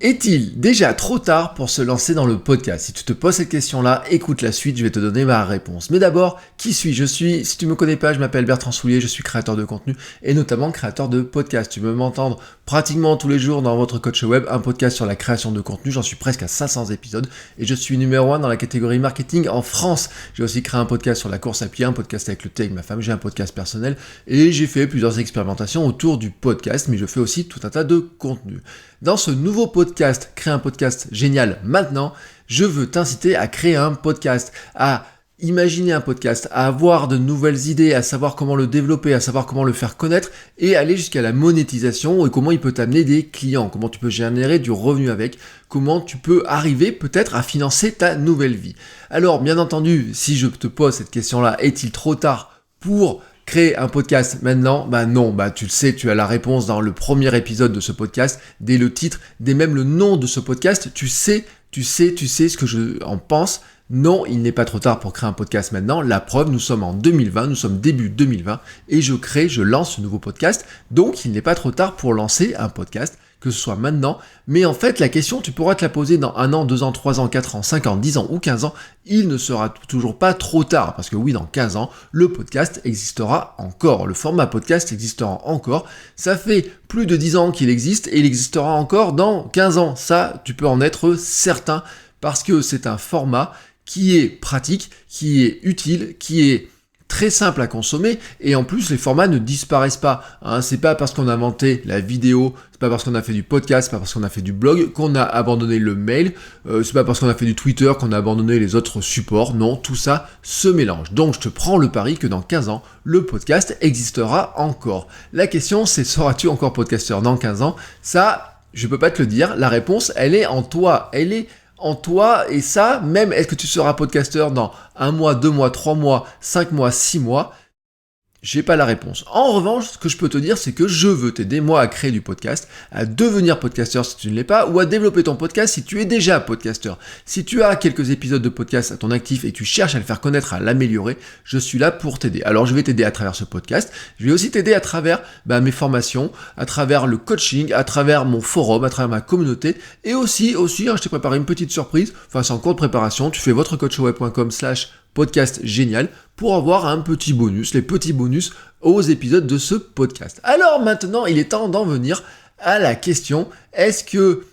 Est-il déjà trop tard pour se lancer dans le podcast? Si tu te poses cette question-là, écoute la suite, je vais te donner ma réponse. Mais d'abord, qui suis-je? Si tu me connais pas, je m'appelle Bertrand Soulier, je suis créateur de contenu et notamment créateur de podcasts. Tu peux m'entendre pratiquement tous les jours dans votre coach web, un podcast sur la création de contenu. J'en suis presque à 500 épisodes et je suis numéro 1 dans la catégorie marketing en France. J'ai aussi créé un podcast sur la course à pied, un podcast avec le thé avec ma femme, j'ai un podcast personnel et j'ai fait plusieurs expérimentations autour du podcast, mais je fais aussi tout un tas de contenus. Dans ce nouveau podcast, Crée un podcast génial maintenant, je veux t'inciter à créer un podcast, à imaginer un podcast, à avoir de nouvelles idées, à savoir comment le développer, à savoir comment le faire connaître et aller jusqu'à la monétisation et comment il peut t'amener des clients, comment tu peux générer du revenu avec, comment tu peux arriver peut-être à financer ta nouvelle vie. Alors bien entendu, si je te pose cette question-là, est-il trop tard pour créer un podcast maintenant? Non, tu le sais, tu as la réponse dans le premier épisode de ce podcast, dès le titre, dès même le nom de ce podcast, tu sais ce que je en pense. Non, il n'est pas trop tard pour créer un podcast maintenant. La preuve, nous sommes en 2020, nous sommes début 2020 et je lance ce nouveau podcast. Donc, il n'est pas trop tard pour lancer un podcast, que ce soit maintenant. Mais en fait, la question, tu pourras te la poser dans 1 an, 2 ans, 3 ans, 4 ans, 5 ans, 10 ans ou 15 ans. Il ne sera toujours pas trop tard parce que oui, dans 15 ans, le podcast existera encore. Le format podcast existera encore. Ça fait plus de 10 ans qu'il existe et il existera encore dans 15 ans. Ça, tu peux en être certain parce que c'est un format qui est pratique, qui est utile, qui est très simple à consommer et en plus les formats ne disparaissent pas. C'est pas parce qu'on a inventé la vidéo, c'est pas parce qu'on a fait du podcast, c'est pas parce qu'on a fait du blog qu'on a abandonné le mail, c'est pas parce qu'on a fait du Twitter qu'on a abandonné les autres supports. Non, tout ça se mélange. Donc je te prends le pari que dans 15 ans, le podcast existera encore. La question c'est, seras-tu encore podcasteur dans 15 ans? Ça, je peux pas te le dire. La réponse, elle est en toi. Elle est en toi, et ça, même, est-ce que tu seras podcasteur dans 1 mois, 2 mois, 3 mois, 5 mois, 6 mois? J'ai pas la réponse. En revanche, ce que je peux te dire, c'est que je veux t'aider, moi, à créer du podcast, à devenir podcasteur si tu ne l'es pas, ou à développer ton podcast si tu es déjà podcasteur. Si tu as quelques épisodes de podcast à ton actif et tu cherches à le faire connaître, à l'améliorer, je suis là pour t'aider. Alors, je vais t'aider à travers ce podcast. Je vais aussi t'aider à travers mes formations, à travers le coaching, à travers mon forum, à travers ma communauté, et aussi, je t'ai préparé une petite surprise. Enfin, c'est en cours de préparation. Tu fais votrecoachweb.com/podcast génial pour avoir un petit bonus, les petits bonus aux épisodes de ce podcast. Alors maintenant, il est temps d'en venir à la question, est-ce que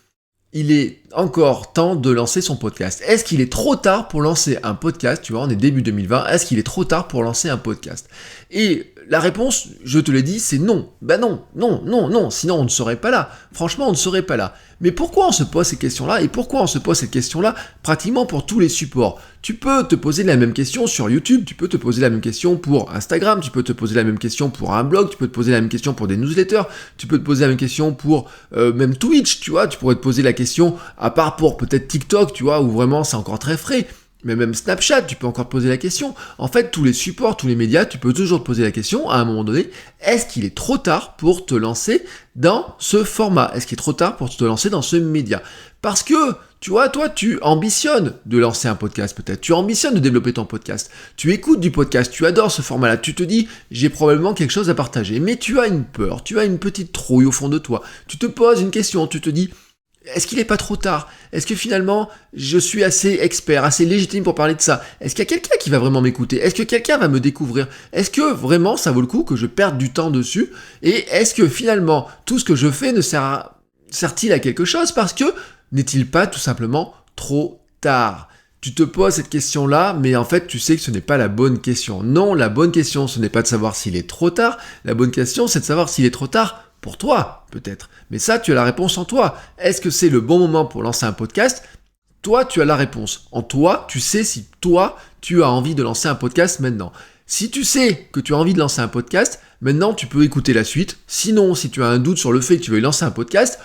il est encore temps de lancer son podcast? Est-ce qu'il est trop tard pour lancer un podcast? Tu vois, on est début 2020, est-ce qu'il est trop tard pour lancer un podcast? Et la réponse, je te l'ai dit, c'est non. Non, sinon on ne serait pas là. Franchement, on ne serait pas là. Mais pourquoi on se pose ces questions-là? Et pourquoi on se pose cette question-là pratiquement pour tous les supports? Tu peux te poser la même question sur YouTube, tu peux te poser la même question pour Instagram, tu peux te poser la même question pour un blog, tu peux te poser la même question pour des newsletters, tu peux te poser la même question pour même Twitch, tu vois, tu pourrais te poser la question, à part pour peut-être TikTok, tu vois, où vraiment c'est encore très frais. Mais même Snapchat, tu peux encore te poser la question. En fait, tous les supports, tous les médias, tu peux toujours te poser la question, à un moment donné, est-ce qu'il est trop tard pour te lancer dans ce format? Est-ce qu'il est trop tard pour te lancer dans ce média? Parce que, tu vois, toi, tu ambitionnes de lancer un podcast peut-être, tu ambitionnes de développer ton podcast, tu écoutes du podcast, tu adores ce format-là, tu te dis, j'ai probablement quelque chose à partager, mais tu as une peur, tu as une petite trouille au fond de toi, tu te poses une question, tu te dis, est-ce qu'il n'est pas trop tard? Est-ce que finalement, je suis assez expert, assez légitime pour parler de ça? Est-ce qu'il y a quelqu'un qui va vraiment m'écouter? Est-ce que quelqu'un va me découvrir? Est-ce que vraiment ça vaut le coup que je perde du temps dessus? Et est-ce que finalement, tout ce que je fais sert-il à quelque chose? Parce que n'est-il pas tout simplement trop tard? Tu te poses cette question-là, mais en fait, tu sais que ce n'est pas la bonne question. Non, la bonne question, ce n'est pas de savoir s'il est trop tard. La bonne question, c'est de savoir s'il est trop tard pour toi, peut-être. Mais ça, tu as la réponse en toi. Est-ce que c'est le bon moment pour lancer un podcast? Toi, tu as la réponse. En toi, tu sais si toi, tu as envie de lancer un podcast maintenant. Si tu sais que tu as envie de lancer un podcast, maintenant tu peux écouter la suite. Sinon, si tu as un doute sur le fait que tu veux lancer un podcast,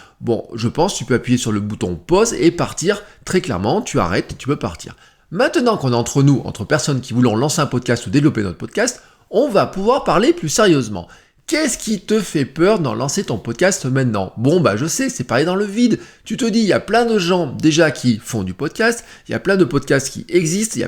je pense que tu peux appuyer sur le bouton pause et partir très clairement. Tu arrêtes et tu peux partir. Maintenant qu'on est entre nous, entre personnes qui voulons lancer un podcast ou développer notre podcast, on va pouvoir parler plus sérieusement. Qu'est-ce qui te fait peur d'en lancer ton podcast maintenant? Je sais, c'est parler dans le vide. Tu te dis, il y a plein de gens déjà qui font du podcast, il y a plein de podcasts qui existent,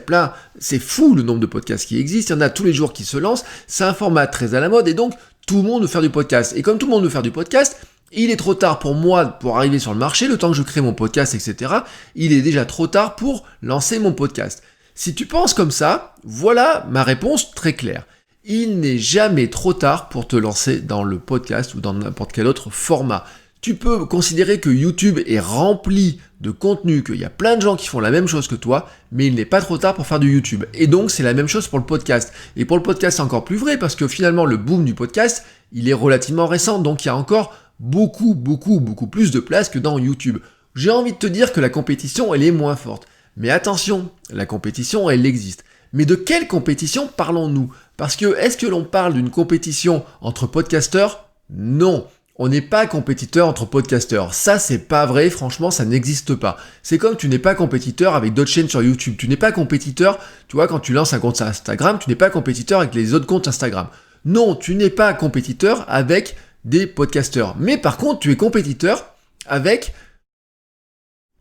c'est fou le nombre de podcasts qui existent, il y en a tous les jours qui se lancent, c'est un format très à la mode et donc tout le monde veut faire du podcast. Et comme tout le monde veut faire du podcast, Il est trop tard pour moi pour arriver sur le marché, le temps que je crée mon podcast, etc. Il est déjà trop tard pour lancer mon podcast. Si tu penses comme ça, voilà ma réponse très claire. Il n'est jamais trop tard pour te lancer dans le podcast ou dans n'importe quel autre format. Tu peux considérer que YouTube est rempli de contenu, qu'il y a plein de gens qui font la même chose que toi, mais il n'est pas trop tard pour faire du YouTube. Et donc, c'est la même chose pour le podcast. Et pour le podcast, c'est encore plus vrai, parce que finalement, le boom du podcast, il est relativement récent, donc il y a encore beaucoup plus de place que dans YouTube. J'ai envie de te dire que la compétition, elle est moins forte. Mais attention, la compétition, elle existe. Mais de quelle compétition parlons-nous? Parce que, est-ce que l'on parle d'une compétition entre podcasteurs? Non. On n'est pas compétiteur entre podcasteurs. Ça, c'est pas vrai, franchement, ça n'existe pas. C'est comme tu n'es pas compétiteur avec d'autres chaînes sur YouTube. Tu n'es pas compétiteur, tu vois, quand tu lances un compte sur Instagram, tu n'es pas compétiteur avec les autres comptes Instagram. Non, tu n'es pas compétiteur avec des podcasteurs. Mais par contre, tu es compétiteur avec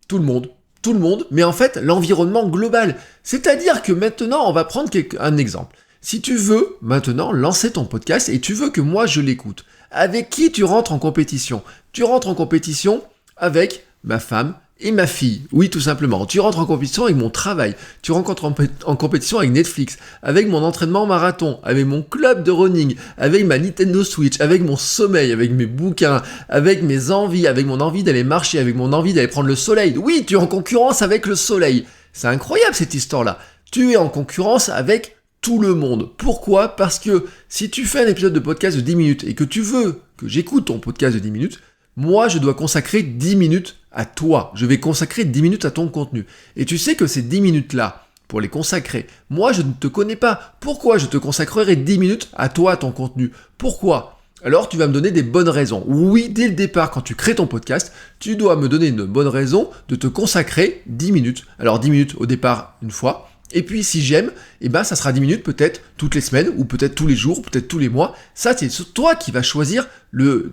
tout le monde. Tout le monde, mais en fait, l'environnement global. C'est-à-dire que maintenant, on va prendre un exemple. Si tu veux maintenant lancer ton podcast et tu veux que moi je l'écoute, avec qui tu rentres en compétition? Tu rentres en compétition avec ma femme et ma fille. Oui, tout simplement. Tu rentres en compétition avec mon travail. Tu rentres en compétition avec Netflix, avec mon entraînement marathon, avec mon club de running, avec ma Nintendo Switch, avec mon sommeil, avec mes bouquins, avec mes envies, avec mon envie d'aller marcher, avec mon envie d'aller prendre le soleil. Oui, tu es en concurrence avec le soleil. C'est incroyable cette histoire-là. Tu es en concurrence avec tout le monde. Pourquoi? Parce que si tu fais un épisode de podcast de 10 minutes et que tu veux que j'écoute ton podcast de 10 minutes, moi je dois consacrer 10 minutes à toi. Je vais consacrer 10 minutes à ton contenu. Et tu sais que ces 10 minutes-là, pour les consacrer, moi je ne te connais pas. Pourquoi je te consacrerai 10 minutes à toi, à ton contenu? Pourquoi? Alors tu vas me donner des bonnes raisons. Oui, dès le départ, quand tu crées ton podcast, tu dois me donner une bonne raison de te consacrer 10 minutes. Alors 10 minutes au départ, une fois. Et puis si j'aime, eh ben ça sera 10 minutes peut-être toutes les semaines, ou peut-être tous les jours, peut-être tous les mois. Ça, c'est toi qui vas choisir le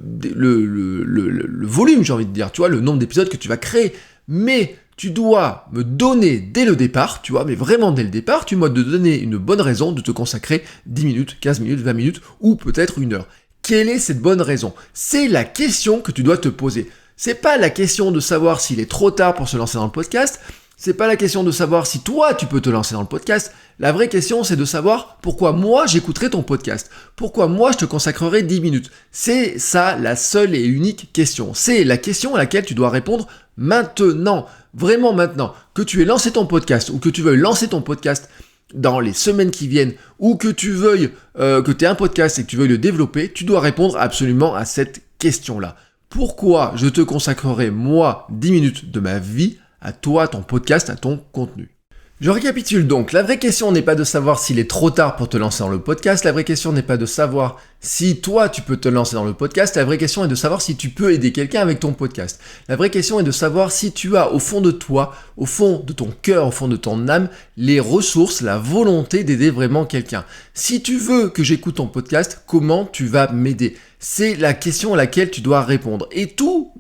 volume, j'ai envie de dire, tu vois, le nombre d'épisodes que tu vas créer. Mais tu dois me donner dès le départ, tu vois, mais vraiment dès le départ, tu dois te donner une bonne raison de te consacrer 10 minutes, 15 minutes, 20 minutes, ou peut-être une heure. Quelle est cette bonne raison? C'est la question que tu dois te poser. C'est pas la question de savoir s'il est trop tard pour se lancer dans le podcast. C'est pas la question de savoir si toi tu peux te lancer dans le podcast. La vraie question c'est de savoir pourquoi moi j'écouterai ton podcast. Pourquoi moi je te consacrerai 10 minutes. C'est ça la seule et unique question. C'est la question à laquelle tu dois répondre maintenant. Vraiment maintenant. Que tu aies lancé ton podcast ou que tu veuilles lancer ton podcast dans les semaines qui viennent ou que tu veuilles que tu aies un podcast et que tu veuilles le développer, tu dois répondre absolument à cette question-là. Pourquoi je te consacrerai moi 10 minutes de ma vie à toi, ton podcast, à ton contenu. Je récapitule donc, la vraie question n'est pas de savoir s'il est trop tard pour te lancer dans le podcast, la vraie question n'est pas de savoir si toi tu peux te lancer dans le podcast, la vraie question est de savoir si tu peux aider quelqu'un avec ton podcast. La vraie question est de savoir si tu as au fond de toi, au fond de ton cœur, au fond de ton âme, les ressources, la volonté d'aider vraiment quelqu'un. Si tu veux que j'écoute ton podcast, comment tu vas m'aider? C'est la question à laquelle tu dois répondre. Et tout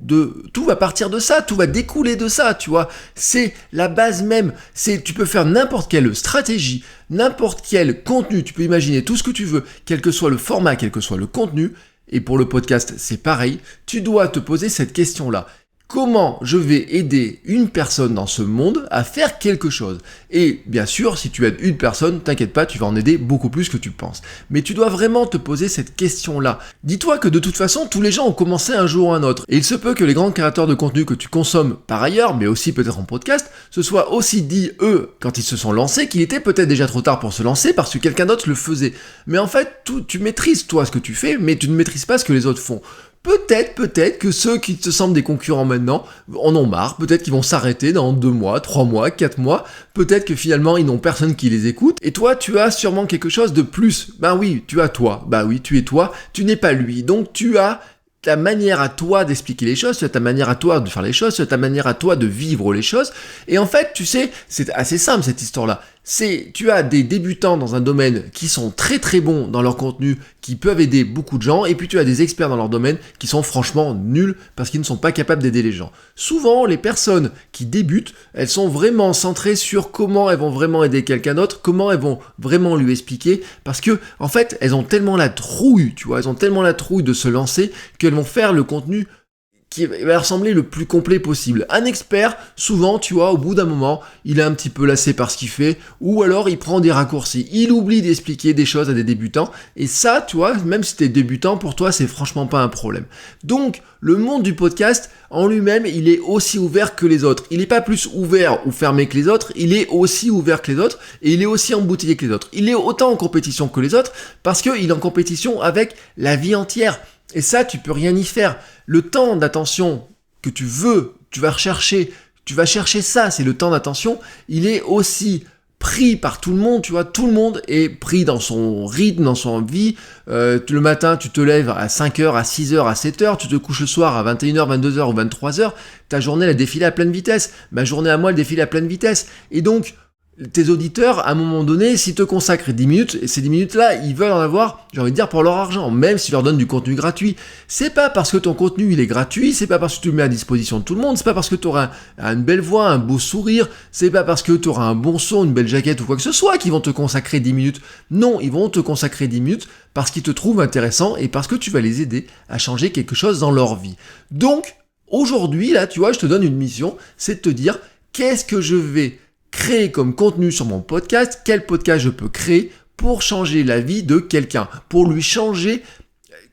va partir de ça, tout va découler de ça, tu vois. C'est la base même. Tu peux faire n'importe quelle stratégie, n'importe quel contenu, tu peux imaginer tout ce que tu veux, quel que soit le format, quel que soit le contenu. Et pour le podcast, c'est pareil. Tu dois te poser cette question-là. Comment je vais aider une personne dans ce monde à faire quelque chose? Et bien sûr, si tu aides une personne, t'inquiète pas, tu vas en aider beaucoup plus que tu penses. Mais tu dois vraiment te poser cette question-là. Dis-toi que de toute façon, tous les gens ont commencé un jour ou un autre. Et il se peut que les grands créateurs de contenu que tu consommes par ailleurs, mais aussi peut-être en podcast, se soient aussi dit, eux, quand ils se sont lancés, qu'il était peut-être déjà trop tard pour se lancer parce que quelqu'un d'autre le faisait. Mais en fait, tu maîtrises toi ce que tu fais, mais tu ne maîtrises pas ce que les autres font. Peut-être que ceux qui te semblent des concurrents maintenant en ont marre, peut-être qu'ils vont s'arrêter dans 2 mois, 3 mois, 4 mois, peut-être que finalement ils n'ont personne qui les écoute, et toi tu as sûrement quelque chose de plus. Ben oui, tu as toi, ben oui, tu es toi, tu n'es pas lui, donc tu as ta manière à toi d'expliquer les choses, tu as ta manière à toi de faire les choses, tu as ta manière à toi de vivre les choses, et en fait, tu sais, c'est assez simple cette histoire-là. Tu as des débutants dans un domaine qui sont très très bons dans leur contenu, qui peuvent aider beaucoup de gens, et puis tu as des experts dans leur domaine qui sont franchement nuls parce qu'ils ne sont pas capables d'aider les gens. Souvent, les personnes qui débutent, elles sont vraiment centrées sur comment elles vont vraiment aider quelqu'un d'autre, comment elles vont vraiment lui expliquer, parce que en fait, elles ont tellement la trouille, tu vois, elles ont tellement la trouille de se lancer qu'elles vont faire le contenu qui va ressembler le plus complet possible. Un expert, souvent, tu vois, au bout d'un moment, il est un petit peu lassé par ce qu'il fait, ou alors il prend des raccourcis. Il oublie d'expliquer des choses à des débutants, et ça, tu vois, même si t'es débutant, pour toi, c'est franchement pas un problème. Donc, le monde du podcast, en lui-même, il est aussi ouvert que les autres. Il n'est pas plus ouvert ou fermé que les autres, il est aussi ouvert que les autres, et il est aussi embouteillé que les autres. Il est autant en compétition que les autres, parce qu'il est en compétition avec la vie entière. Et ça, tu peux rien y faire. Le temps d'attention que tu vas chercher ça, c'est le temps d'attention, il est aussi pris par tout le monde, tu vois, tout le monde est pris dans son rythme, dans son vie. Le matin, tu te lèves à 5h, à 6h, à 7h, tu te couches le soir à 21h, 22h ou 23h, ta journée, elle défile à pleine vitesse. Ma journée à moi, elle défile à pleine vitesse. Et donc, tes auditeurs, à un moment donné, s'ils te consacrent 10 minutes, et ces 10 minutes-là, ils veulent en avoir, j'ai envie de dire, pour leur argent, même si tu leur donnes du contenu gratuit. C'est pas parce que ton contenu, il est gratuit, c'est pas parce que tu le mets à disposition de tout le monde, c'est pas parce que tu auras une belle voix, un beau sourire, c'est pas parce que tu auras un bon son, une belle jaquette ou quoi que ce soit qu'ils vont te consacrer 10 minutes. Non, ils vont te consacrer 10 minutes parce qu'ils te trouvent intéressant et parce que tu vas les aider à changer quelque chose dans leur vie. Donc, aujourd'hui, là, tu vois, je te donne une mission, c'est de te dire, qu'est-ce que je vais créer comme contenu sur mon podcast, quel podcast je peux créer pour changer la vie de quelqu'un, pour lui changer.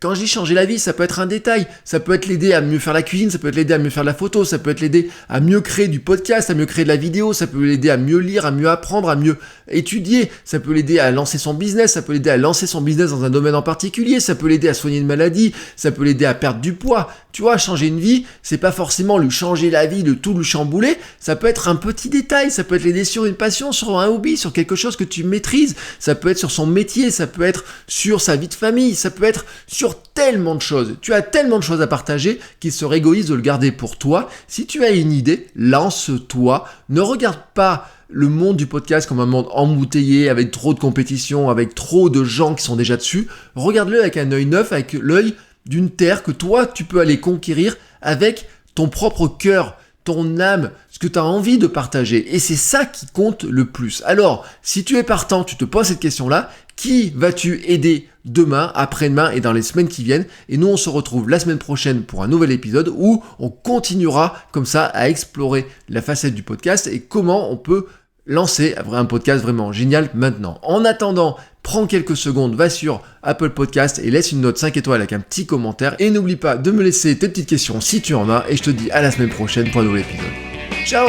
Quand je dis changer la vie, ça peut être un détail, ça peut être l'aider à mieux faire la cuisine, ça peut être l'aider à mieux faire de la photo, ça peut être l'aider à mieux créer du podcast, à mieux créer de la vidéo, ça peut l'aider à mieux lire, à mieux apprendre, à mieux étudier, ça peut l'aider à lancer son business, ça peut l'aider à lancer son business dans un domaine en particulier, ça peut l'aider à soigner une maladie, ça peut l'aider à perdre du poids. Tu vois, changer une vie, c'est pas forcément lui changer la vie, de tout lui chambouler, ça peut être un petit détail, ça peut être l'aider sur une passion, sur un hobby, sur quelque chose que tu maîtrises, ça peut être sur son métier, ça peut être sur sa vie de famille, ça peut être sur tellement de choses. Tu as tellement de choses à partager qu'il serait égoïste de le garder pour toi. Si tu as une idée, lance-toi, ne regarde pas le monde du podcast comme un monde embouteillé, avec trop de compétition, avec trop de gens qui sont déjà dessus. Regarde-le avec un œil neuf, avec l'œil d'une terre que toi, tu peux aller conquérir avec ton propre cœur, ton âme, ce que tu as envie de partager. Et c'est ça qui compte le plus. Alors, si tu es partant, tu te poses cette question-là, qui vas-tu aider demain, après-demain et dans les semaines qui viennent? Et nous, on se retrouve la semaine prochaine pour un nouvel épisode où on continuera comme ça à explorer la facette du podcast et comment on peut lancer un podcast vraiment génial maintenant. En attendant, prends quelques secondes, va sur Apple Podcast et laisse une note 5 étoiles avec un petit commentaire. Et n'oublie pas de me laisser tes petites questions si tu en as. Et je te dis à la semaine prochaine pour un nouvel épisode. Ciao!